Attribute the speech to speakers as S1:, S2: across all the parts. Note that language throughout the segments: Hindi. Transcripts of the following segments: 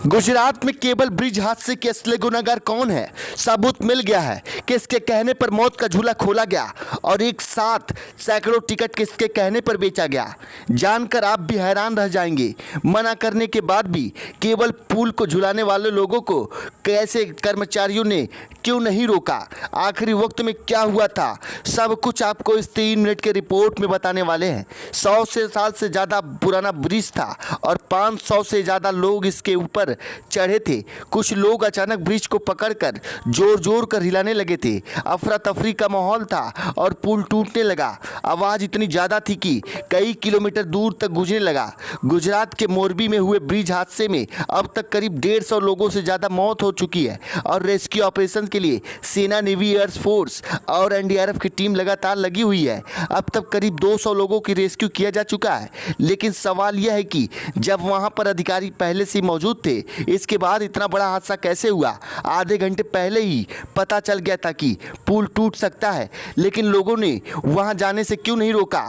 S1: गुजरात में केबल ब्रिज हादसे के असली गुनहगार कौन है? सबूत मिल गया है। किसके कहने पर मौत का झूला खोला गया और एक साथ सैकड़ों टिकट किसके कहने पर बेचा गया? जानकर आप भी हैरान रह जाएंगे। मना करने के बाद भी केबल पुल को झुलाने वाले लोगों को कैसे कर्मचारियों ने क्यों नहीं रोका? आखिरी वक्त में क्या हुआ था? सब कुछ आपको इस 3 मिनट के रिपोर्ट में बताने वाले हैं। 100 साल से ज़्यादा पुराना ब्रिज था और 500 से ज़्यादा लोग इसके ऊपर चढ़े थे। कुछ लोग अचानक ब्रिज को पकड़कर जोर जोर कर हिलाने लगे थे। अफरा तफरी का माहौल था और पुल टूटने लगा। आवाज़ इतनी ज़्यादा थी कि कई किलोमीटर दूर तक गूंजने लगा। गुजरात के मोरबी में हुए ब्रिज हादसे में अब तक करीब 150 लोगों से ज़्यादा मौत हो चुकी है और रेस्क्यू ऑपरेशन के लिए सेना, नेवी, एयर फोर्स और एनडीआरएफ की टीम लगातार लगी हुई है। अब तक करीब 200 लोगों की रेस्क्यू किया जा चुका है। लेकिन सवाल यह है कि जब वहां पर अधिकारी पहले से मौजूद थे, इसके बाद इतना बड़ा हादसा कैसे हुआ? आधे घंटे पहले ही पता चल गया था कि पुल टूट सकता है, लेकिन लोगों ने वहां जाने से क्यों नहीं रोका?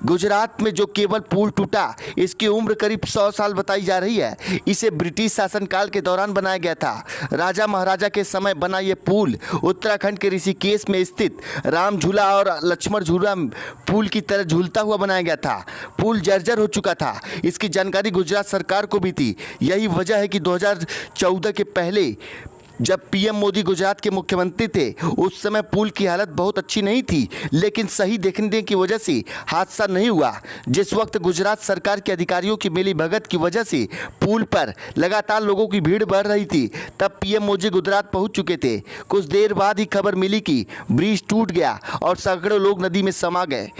S1: गुजरात में जो केबल पुल टूटा, इसकी उम्र करीब 100 साल बताई जा रही है। इसे ब्रिटिश शासनकाल के दौरान बनाया गया था। राजा महाराजा के समय बना यह पुल उत्तराखंड के ऋषिकेश में स्थित राम झूला और लक्ष्मण झूला पुल की तरह झूलता हुआ बनाया गया था। पुल जर्जर हो चुका था। इसकी जानकारी गुजरात सरकार को भी थी। यही वजह है कि 2014 के पहले जब पीएम मोदी गुजरात के मुख्यमंत्री थे, उस समय पुल की हालत बहुत अच्छी नहीं थी, लेकिन सही देखने की वजह से हादसा नहीं हुआ। जिस वक्त गुजरात सरकार के अधिकारियों की मिलीभगत की वजह से पुल पर लगातार लोगों की भीड़ बढ़ रही थी, तब पीएम मोदी गुजरात पहुंच चुके थे। कुछ देर बाद ही खबर मिली कि ब्रिज टूट गया और सैकड़ों लोग नदी में समा गए।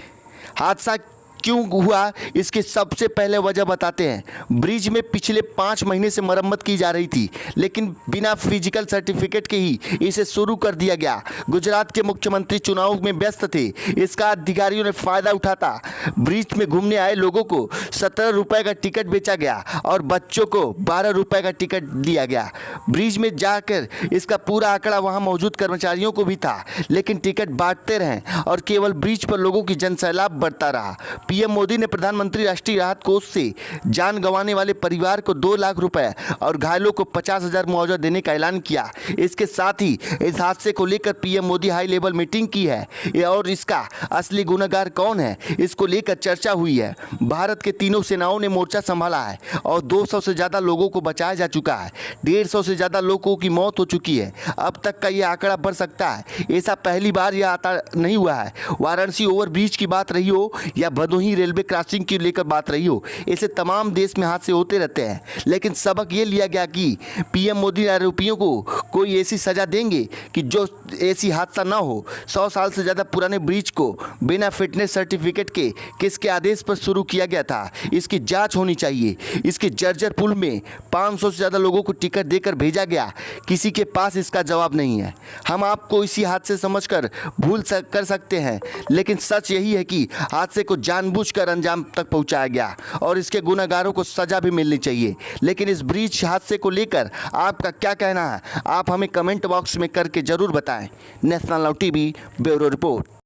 S1: हादसा क्यों हुआ, इसके सबसे पहले वजह बताते हैं। ब्रिज में पिछले 5 महीने से मरम्मत की जा रही थी, लेकिन बिना फिजिकल सर्टिफिकेट के ही इसे शुरू कर दिया गया। गुजरात के मुख्यमंत्री चुनाव में व्यस्त थे। इसका अधिकारियों ने फायदा उठाता ब्रिज में घूमने आए लोगों को 17 रुपये का टिकट बेचा गया और बच्चों को 12 रुपये का टिकट दिया गया। ब्रिज में जाकर इसका पूरा आंकड़ा वहां मौजूद कर्मचारियों को भी था, लेकिन टिकट बांटते रहे और केवल ब्रिज पर लोगों की जनसैलाब बढ़ता रहा। पीएम मोदी ने प्रधानमंत्री राष्ट्रीय राहत कोष से जान गंवाने वाले परिवार को 2 लाख रुपए और घायलों को 50,000 मुआवजा देने का ऐलान किया। इसके साथ ही इस हादसे को लेकर PM Modi high level meeting की है और इसका असली गुनहगार कौन है, इसको लेकर चर्चा हुई है। भारत के तीनों सेनाओं ने मोर्चा संभाला है और 200 से ज़्यादा लोगों को बचाया जा चुका है। 150 से ज़्यादा लोगों की मौत हो चुकी है। अब तक का यह आंकड़ा बढ़ सकता है। ऐसा पहली बार यह आता नहीं हुआ है। वाराणसी ओवर ब्रिज की बात रही हो या भदोही रेलवे क्रॉसिंग की लेकर बात रही हो, ऐसे तमाम देश में हादसे होते रहते हैं। लेकिन सबक ये लिया गया कि पीएम मोदी आरोपियों को कोई ऐसी सजा देंगे कि जो ऐसी हादसा ना हो। 100 साल से ज़्यादा पुराने ब्रिज को बिना फिटनेस सर्टिफिकेट के किसके आदेश पर शुरू किया गया था, इसकी जांच होनी चाहिए। इसके जर्जर पुल में 500 से ज़्यादा लोगों को टिकट देकर भेजा गया, किसी के पास इसका जवाब नहीं है। हम आपको इसी हादसे समझकर भूल कर सकते हैं, लेकिन सच यही है कि हादसे को जानबूझकर अंजाम तक पहुंचाया गया और इसके गुनहगारों को सजा भी मिलनी चाहिए। लेकिन इस ब्रिज हादसे को लेकर आपका क्या कहना है, आप हमें कमेंट बॉक्स में करके जरूर बताएं। National now TV bureau report.